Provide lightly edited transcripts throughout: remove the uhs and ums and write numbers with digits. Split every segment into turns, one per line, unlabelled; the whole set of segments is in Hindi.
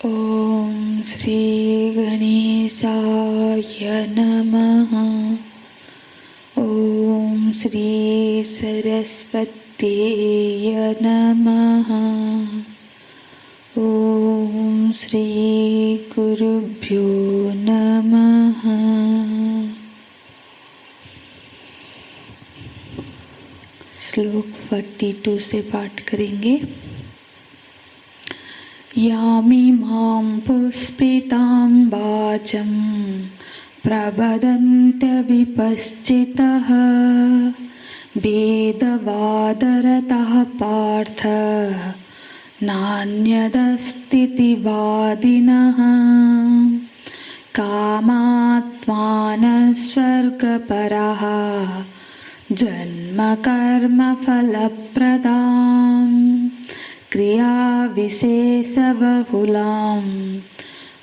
ओम श्री गणेशाय नमः। ओम श्री सरस्वतीय नमः। ओम श्री गुरुभ्यो नमः। श्लोक 42 से पाठ करेंगे। यामिमां पुष्पितां वाचं प्रवदन्त्यविपश्चितः वेदवादरतः पार्थ नान्यदस्तीति वादिनः कामात्मानः स्वर्गपराः जन्मकर्मफलप्रदां क्रियाविशेषबहुलां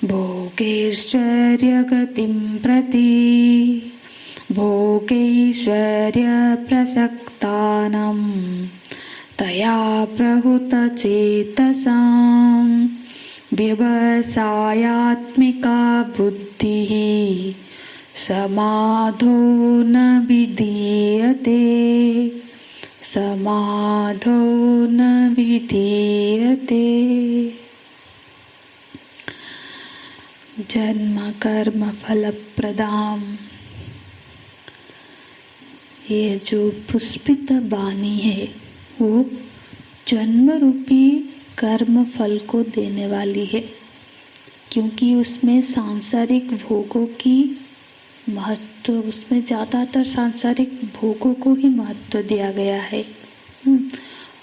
भोगैश्वर्यगतिं प्रति भोगैश्वर्यप्रसक्तानां तया प्रहुतचेतसां व्यवसायात्मिका बुद्धिः समाधो न विधीयते। समाधो न विधीयते। जन्म कर्म फल प्रदाम। ये जो पुष्पित वाणी है वो जन्म रूपी कर्म फल को देने वाली है, क्योंकि उसमें सांसारिक भोगों की महत्व, उसमें ज़्यादातर सांसारिक भोगों को ही महत्व दिया गया है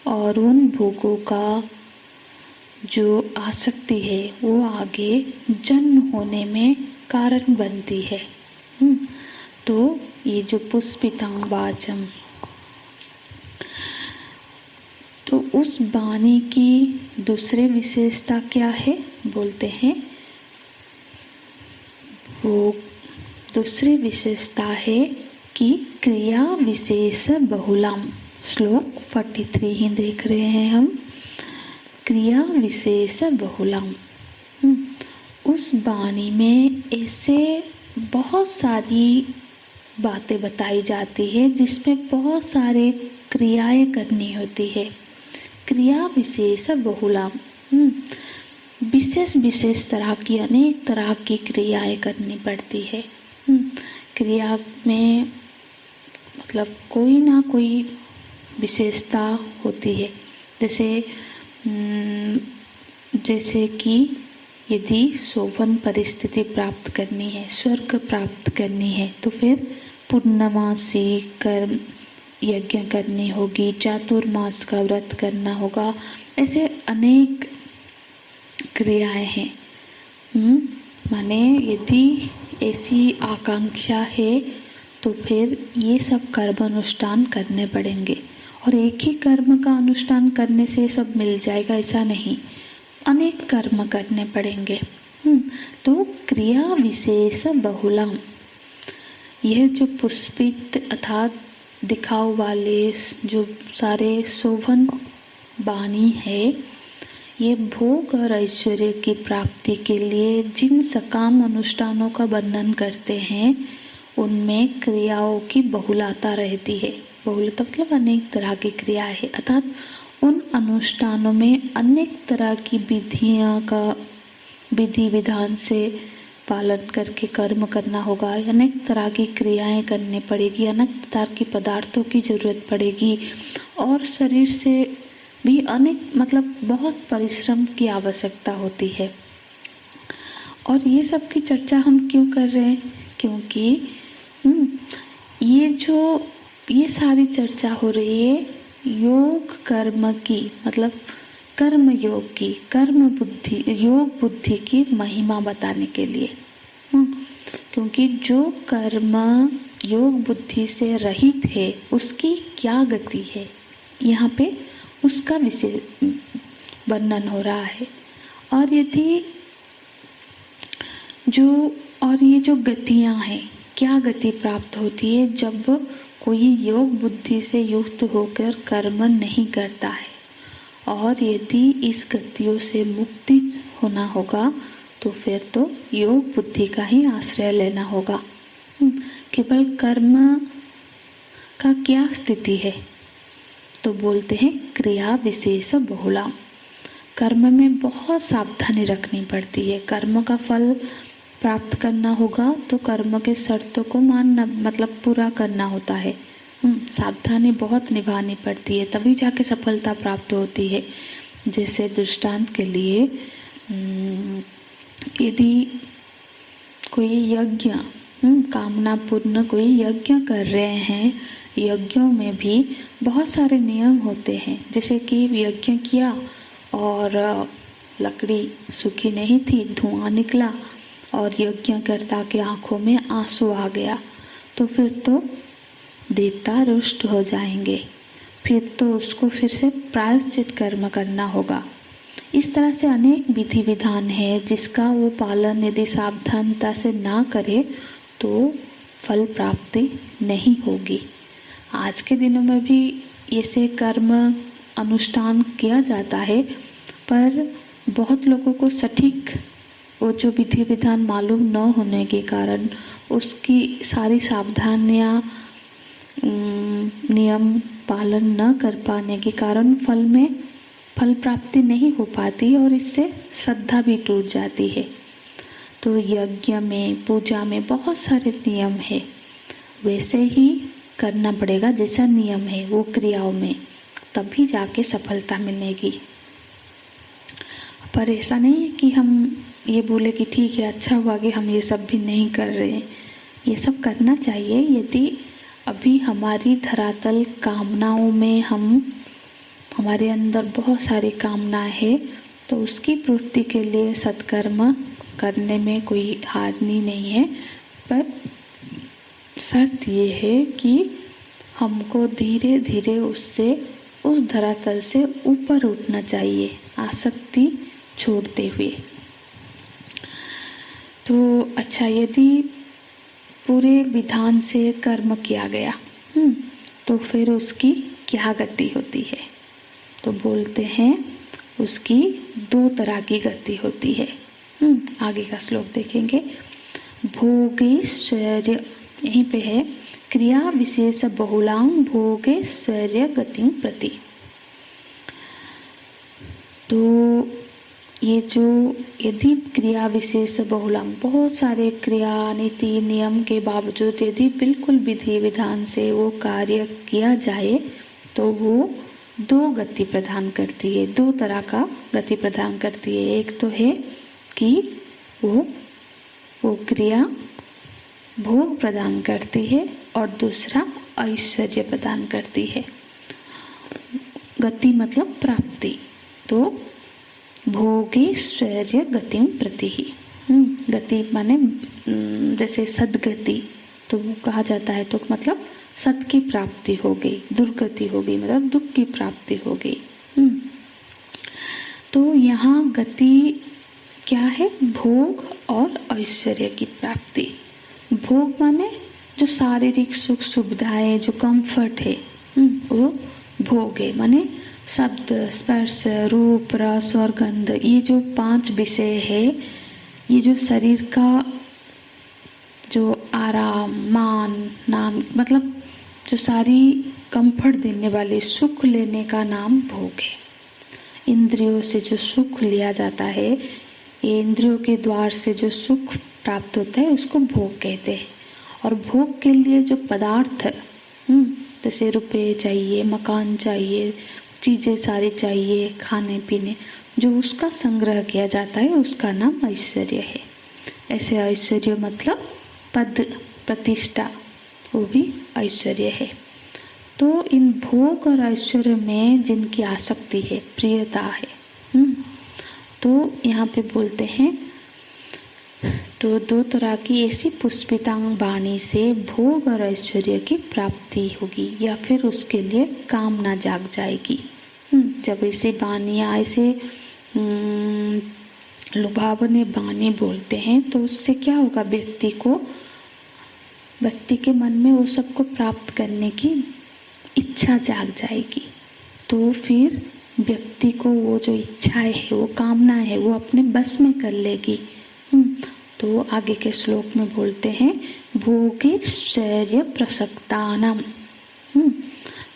और उन भोगों का जो आसक्ति है वो आगे जन्म होने में कारण बनती है। तो ये जो पुष्पितां वाचम, तो उस वाणी की दूसरी विशेषता क्या है बोलते हैं, वो दूसरी विशेषता है कि क्रिया विशेष बहुलाम। श्लोक 43 ही देख रहे हैं हम। क्रिया विशेष बहुलाम, उस वाणी में ऐसे बहुत सारी बातें बताई जाती है जिसमें बहुत सारे क्रियाएं करनी होती है। क्रिया विशेष बहुलाम, विशेष विशेष तरह की, अनेक तरह की क्रियाएं करनी पड़ती है। क्रिया में मतलब कोई ना कोई विशेषता होती है। जैसे कि यदि शोभन परिस्थिति प्राप्त करनी है, स्वर्ग प्राप्त करनी है, तो फिर पूर्णमासी कर्म यज्ञ करनी होगी, चातुर्मास का व्रत करना होगा। ऐसे अनेक क्रियाएं हैं। माने यदि ऐसी आकांक्षा है तो फिर ये सब कर्म अनुष्ठान करने पड़ेंगे। और एक ही कर्म का अनुष्ठान करने से सब मिल जाएगा ऐसा नहीं, अनेक कर्म करने पड़ेंगे। तो क्रिया विशेष बहुलम, यह जो पुष्पित अर्थात दिखाव वाले जो सारे शोभन वाणी है, ये भोग और ऐश्वर्य की प्राप्ति के लिए जिन सकाम अनुष्ठानों का वर्णन करते हैं उनमें क्रियाओं की बहुलता रहती है। बहुलता मतलब अनेक तरह की क्रियाएं है, अर्थात उन अनुष्ठानों में अनेक तरह की विधियां का विधि विधान से पालन करके कर्म करना होगा। अनेक तरह की क्रियाएं करनी पड़ेगी, अनेक तरह की पदार्थों की जरूरत पड़ेगी और शरीर से भी अनेक मतलब बहुत परिश्रम की आवश्यकता होती है। और ये सब की चर्चा हम क्यों कर रहे हैं, क्योंकि ये सारी चर्चा हो रही है योग कर्म की, मतलब कर्म योग की, कर्म बुद्धि, योग बुद्धि की महिमा बताने के लिए। क्योंकि जो कर्म योग बुद्धि से रहित है उसकी क्या गति है, यहाँ पे उसका विषय वर्णन हो रहा है। और यदि ये जो गतियाँ हैं, क्या गति प्राप्त होती है जब कोई योग बुद्धि से युक्त होकर कर्म नहीं करता है। और यदि इस गतियों से मुक्ति होना होगा तो फिर तो योग बुद्धि का ही आश्रय लेना होगा। केवल कर्म का क्या स्थिति है? तो बोलते हैं क्रिया विशेष बहुला। कर्म में बहुत सावधानी रखनी पड़ती है। कर्म का फल प्राप्त करना होगा तो कर्म के शर्तों को मानना मतलब पूरा करना होता है। सावधानी बहुत निभानी पड़ती है, तभी जाके सफलता प्राप्त होती है। जैसे दृष्टांत के लिए यदि कोई यज्ञ कामना पूर्ण कोई यज्ञ कर रहे हैं, यज्ञों में भी बहुत सारे नियम होते हैं। जैसे कि यज्ञ किया और लकड़ी सूखी नहीं थी, धुआं निकला और यज्ञकर्ता के आंखों में आंसू आ गया, तो फिर तो देवता रुष्ट हो जाएंगे। फिर तो उसको फिर से प्रायश्चित कर्म करना होगा। इस तरह से अनेक विधि विधान है जिसका वो पालन यदि सावधानता से ना करे तो फल प्राप्ति नहीं होगी। आज के दिनों में भी ऐसे कर्म अनुष्ठान किया जाता है, पर बहुत लोगों को सटीक वो जो विधि विधान मालूम न होने के कारण उसकी सारी सावधानियाँ नियम पालन न कर पाने के कारण फल प्राप्ति नहीं हो पाती और इससे श्रद्धा भी टूट जाती है। तो यज्ञ में पूजा में बहुत सारे नियम है, वैसे ही करना पड़ेगा जैसा नियम है वो क्रियाओं में, तभी जाके सफलता मिलेगी। पर ऐसा नहीं है कि हम ये बोले कि ठीक है अच्छा हुआ कि हम ये सब भी नहीं कर रहे हैं। ये सब करना चाहिए। यदि अभी हमारी धरातल कामनाओं में हमारे अंदर बहुत सारी कामनाएं है तो उसकी पूर्ति के लिए सत्कर्म करने में कोई हानि नहीं है। पर शर्त ये है कि हमको धीरे धीरे उस धरातल से ऊपर उठना चाहिए, आसक्ति छोड़ते हुए। तो अच्छा, यदि पूरे विधान से कर्म किया गया तो फिर उसकी क्या गति होती है? तो बोलते हैं उसकी 2 तरह की गति होती है। आगे का श्लोक देखेंगे। भोगैश्वर्य, यहीं पे है, क्रिया विशेष बहुलां भोगैश्वर्य गतिं प्रति। तो ये जो यदि क्रिया विशेष बहुलां, बहुत सारे क्रिया नीति नियम के बावजूद यदि बिल्कुल विधि विधान से वो कार्य किया जाए तो वो 2 गति प्रदान करती है, 2 तरह का गति प्रदान करती है। एक तो है कि वो क्रिया भोग प्रदान करती है और दूसरा ऐश्वर्य प्रदान करती है। गति मतलब प्राप्ति। तो भोगैश्वर्य गतिं प्रति ही, गति माने जैसे सद्गति तो वो कहा जाता है, तो मतलब सत की प्राप्ति हो गई, दुर्गति हो गई मतलब दुख की प्राप्ति हो गई। तो यहाँ गति क्या है? भोग और ऐश्वर्य की प्राप्ति। भोग माने जो शारीरिक सुख सुविधाएं, जो कंफर्ट है वो भोग है। माने शब्द, स्पर्श, रूप, रस और गंध, ये जो 5 विषय है, ये जो शरीर का जो आराम, मान, नाम मतलब जो सारी कंफर्ट देने वाले सुख लेने का नाम भोग है। इंद्रियों से जो सुख लिया जाता है, ये इंद्रियों के द्वार से जो सुख प्राप्त होता है उसको भोग कहते हैं। और भोग के लिए जो पदार्थ जैसे रुपए चाहिए, मकान चाहिए, चीज़ें सारी चाहिए, खाने पीने, जो उसका संग्रह किया जाता है उसका नाम ऐश्वर्य है। ऐसे ऐश्वर्य मतलब पद, प्रतिष्ठा, वो भी ऐश्वर्य है। तो इन भोग और ऐश्वर्य में जिनकी आसक्ति है, प्रियता है, तो यहाँ पे बोलते हैं तो 2 तरह की ऐसी पुष्पितांग वाणी से भोग और ऐश्वर्य की प्राप्ति होगी या फिर उसके लिए कामना जाग जाएगी। जब ऐसे वाणियाँ, ऐसे लुभावने वाणी बोलते हैं तो उससे क्या होगा? व्यक्ति के मन में वो सबको प्राप्त करने की इच्छा जाग जाएगी। तो फिर व्यक्ति को वो जो इच्छाएं है, वो कामना है, वो अपने बस में कर लेगी। तो आगे के श्लोक में बोलते हैं भोगैश्वर्य प्रसक्तानाम।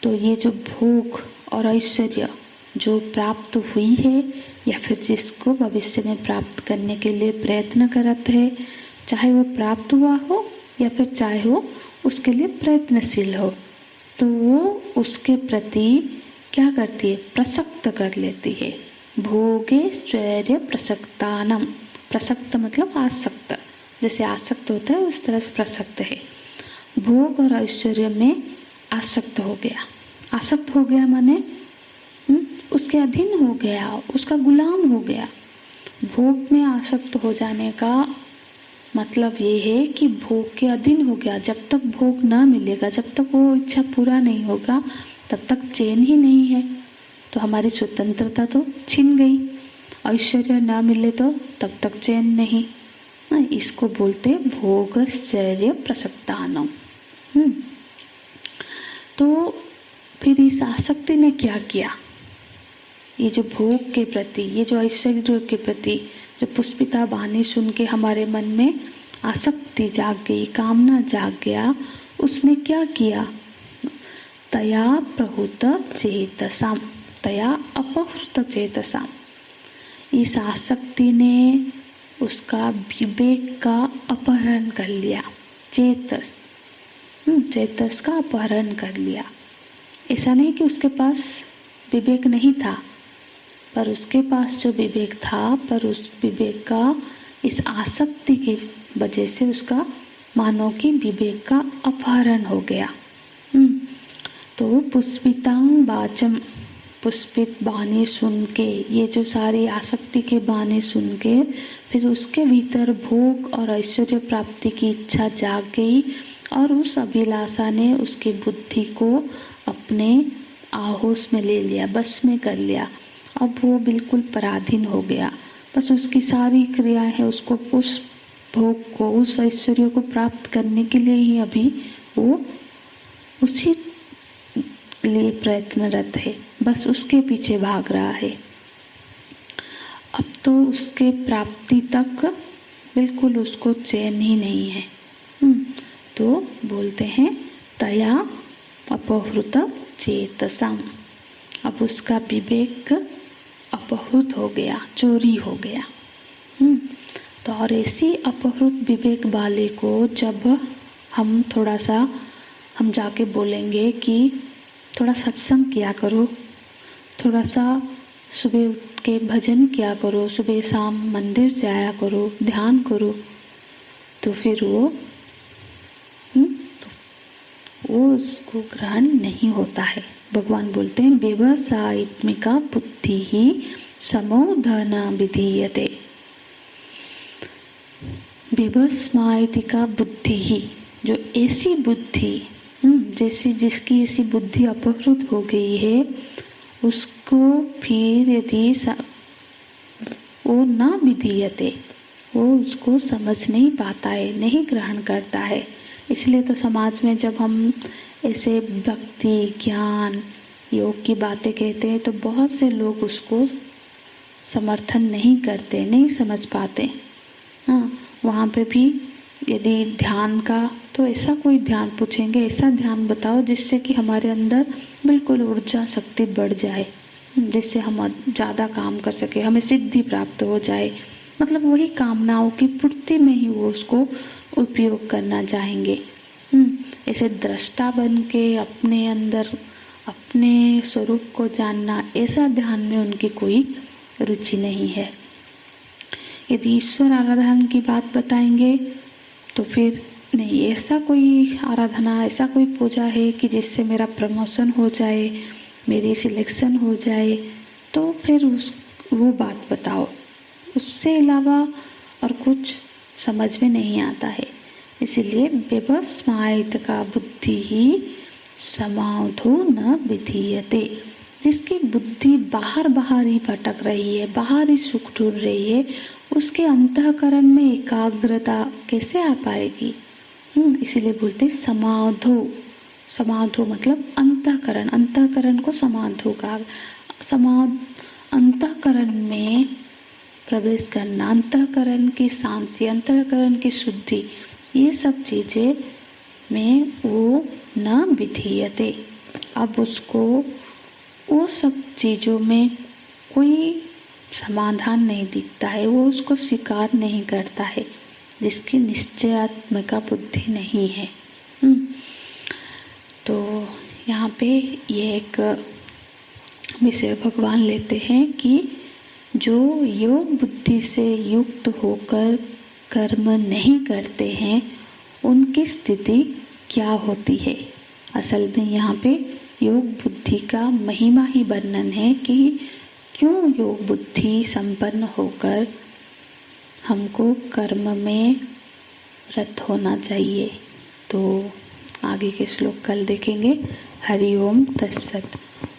तो ये जो भोग और ऐश्वर्य जो प्राप्त हुई है या फिर जिसको भविष्य में प्राप्त करने के लिए प्रयत्न करते हैं, चाहे वो प्राप्त हुआ हो या फिर चाहे वो उसके लिए प्रयत्नशील हो, तो वो उसके प्रति क्या करती है, प्रसक्त कर लेती है। भोगैश्वर्य प्रसक्तानम, प्रसक्त मतलब आसक्त, जैसे आसक्त होता है उस तरह से प्रसक्त है। भोग और ऐश्वर्य में आसक्त हो गया। आसक्त हो गया माने उसके अधीन हो गया, उसका गुलाम हो गया। भोग में आसक्त हो जाने का मतलब ये है कि भोग के अधीन हो गया। जब तक भोग न मिलेगा, जब तक वो इच्छा पूरा नहीं होगा, तब तक चैन ही नहीं है। तो हमारी स्वतंत्रता तो छिन गई। ऐश्वर्य न मिले तो तब तक चैन नहीं। इसको बोलते भोगैश्वर्य प्रसक्तानम। तो फिर इस आसक्ति ने क्या किया, ये जो भोग के प्रति, ये जो ऐश्वर्य के प्रति जो पुष्पिता वाणी सुन के हमारे मन में आसक्ति जाग गई, कामना जाग गया, उसने क्या किया, तया प्रहुत चेतसाम, तया अपहृत चेतसाम। इस आसक्ति ने उसका विवेक का अपहरण कर लिया। चेतस का अपहरण कर लिया। ऐसा नहीं कि उसके पास विवेक नहीं था, पर उसके पास जो विवेक था, पर उस विवेक का इस आसक्ति की वजह से उसका मानो कि विवेक का अपहरण हो गया। तो पुष्पितांग वाचम, पुष्पित बानी सुन के, ये जो सारी आसक्ति के बानी सुन के फिर उसके भीतर भोग और ऐश्वर्य प्राप्ति की इच्छा जाग गई और उस अभिलाषा ने उसकी बुद्धि को अपने आहोश में ले लिया, बस में कर लिया। अब वो बिल्कुल पराधीन हो गया। बस उसकी सारी क्रियाएं हैं उसको उस भोग को, उस ऐश्वर्य को प्राप्त करने के लिए ही अभी वो उसी लिए प्रयत्नरत है, बस उसके पीछे भाग रहा है। अब तो उसके प्राप्ति तक बिल्कुल उसको चैन ही नहीं है। तो बोलते हैं तया अपहृत चेतसाम। अब उसका विवेक अपहृत हो गया, चोरी हो गया। तो और ऐसी अपहृत विवेक वाले को जब हम थोड़ा सा हम जाके बोलेंगे कि थोड़ा सत्संग किया करो, थोड़ा सा सुबह उठ के भजन किया करो, सुबह शाम मंदिर जाया करो, ध्यान करो, तो फिर वो उसको ग्रहण नहीं होता है। भगवान बोलते हैं व्यवसायित्मिका बुद्धि ही समोधन विधीयते। व्यवसायितिका बुद्धि ही, जो ऐसी बुद्धि जैसी जिसकी ऐसी बुद्धि अपहृत हो गई है, उसको फिर यदि वो ना विधीयते, वो उसको समझ नहीं पाता है, नहीं ग्रहण करता है। इसलिए तो समाज में जब हम ऐसे भक्ति, ज्ञान, योग की बातें कहते हैं तो बहुत से लोग उसको समर्थन नहीं करते, नहीं समझ पाते। वहाँ पे भी यदि ध्यान का, तो ऐसा कोई ध्यान पूछेंगे, ऐसा ध्यान बताओ जिससे कि हमारे अंदर बिल्कुल ऊर्जा शक्ति बढ़ जाए, जिससे हम ज़्यादा काम कर सके, हमें सिद्धि प्राप्त हो जाए। मतलब वही कामनाओं की पूर्ति में ही वो उसको उपयोग करना चाहेंगे। ऐसे दृष्टा बन के अपने अंदर अपने स्वरूप को जानना, ऐसा ध्यान में उनकी कोई रुचि नहीं है। यदि ईश्वर आराधना की बात बताएंगे तो फिर नहीं, ऐसा कोई आराधना, ऐसा कोई पूजा है कि जिससे मेरा प्रमोशन हो जाए, मेरी सिलेक्शन हो जाए, तो फिर वो बात बताओ। उससे अलावा और कुछ समझ में नहीं आता है। इसीलिए व्यवस्मायित का बुद्धि ही समाधो न विधीयते। जिसकी बुद्धि बाहर बाहर ही भटक रही है, बाहर ही सुख ढूंढ रही है, उसके अंतःकरण में एकाग्रता कैसे आ पाएगी। इसीलिए बोलते समाधो। समाधो मतलब अंतःकरण, अंतःकरण को समाधो का, अंतःकरण में प्रवेश करना, अंतःकरण की शांति, अंतःकरण की शुद्धि, ये सब चीज़ें में वो न विधीयते। अब उसको वो सब चीज़ों में कोई समाधान नहीं दिखता है, वो उसको स्वीकार नहीं करता है, जिसकी निश्चयात्मिका बुद्धि नहीं है। तो यहाँ पे ये एक विषय भगवान लेते हैं कि जो योग बुद्धि से युक्त होकर कर्म नहीं करते हैं उनकी स्थिति क्या होती है। असल में यहाँ पे योग बुद्धि का महिमा ही वर्णन है कि क्यों योग बुद्धि संपन्न होकर हमको कर्म में रत होना चाहिए। तो आगे के श्लोक कल देखेंगे। हरि ओम तत्सत।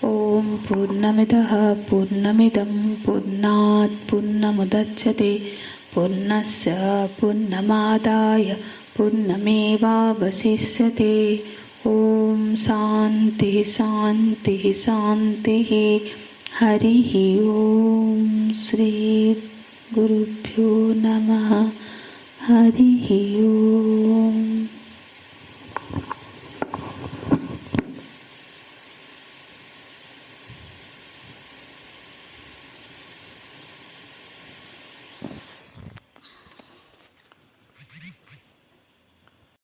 ओम पूर्णमिदः पूर्णमिदं पूर्णात् पूर्णमुदच्यते पूर्णस्य पूर्णमादाय पूर्णमेवावशिष्यते। ओम शांति शांति शांति। हरि ओम। श्री गुरुभ्यो नमः। हरि ओम।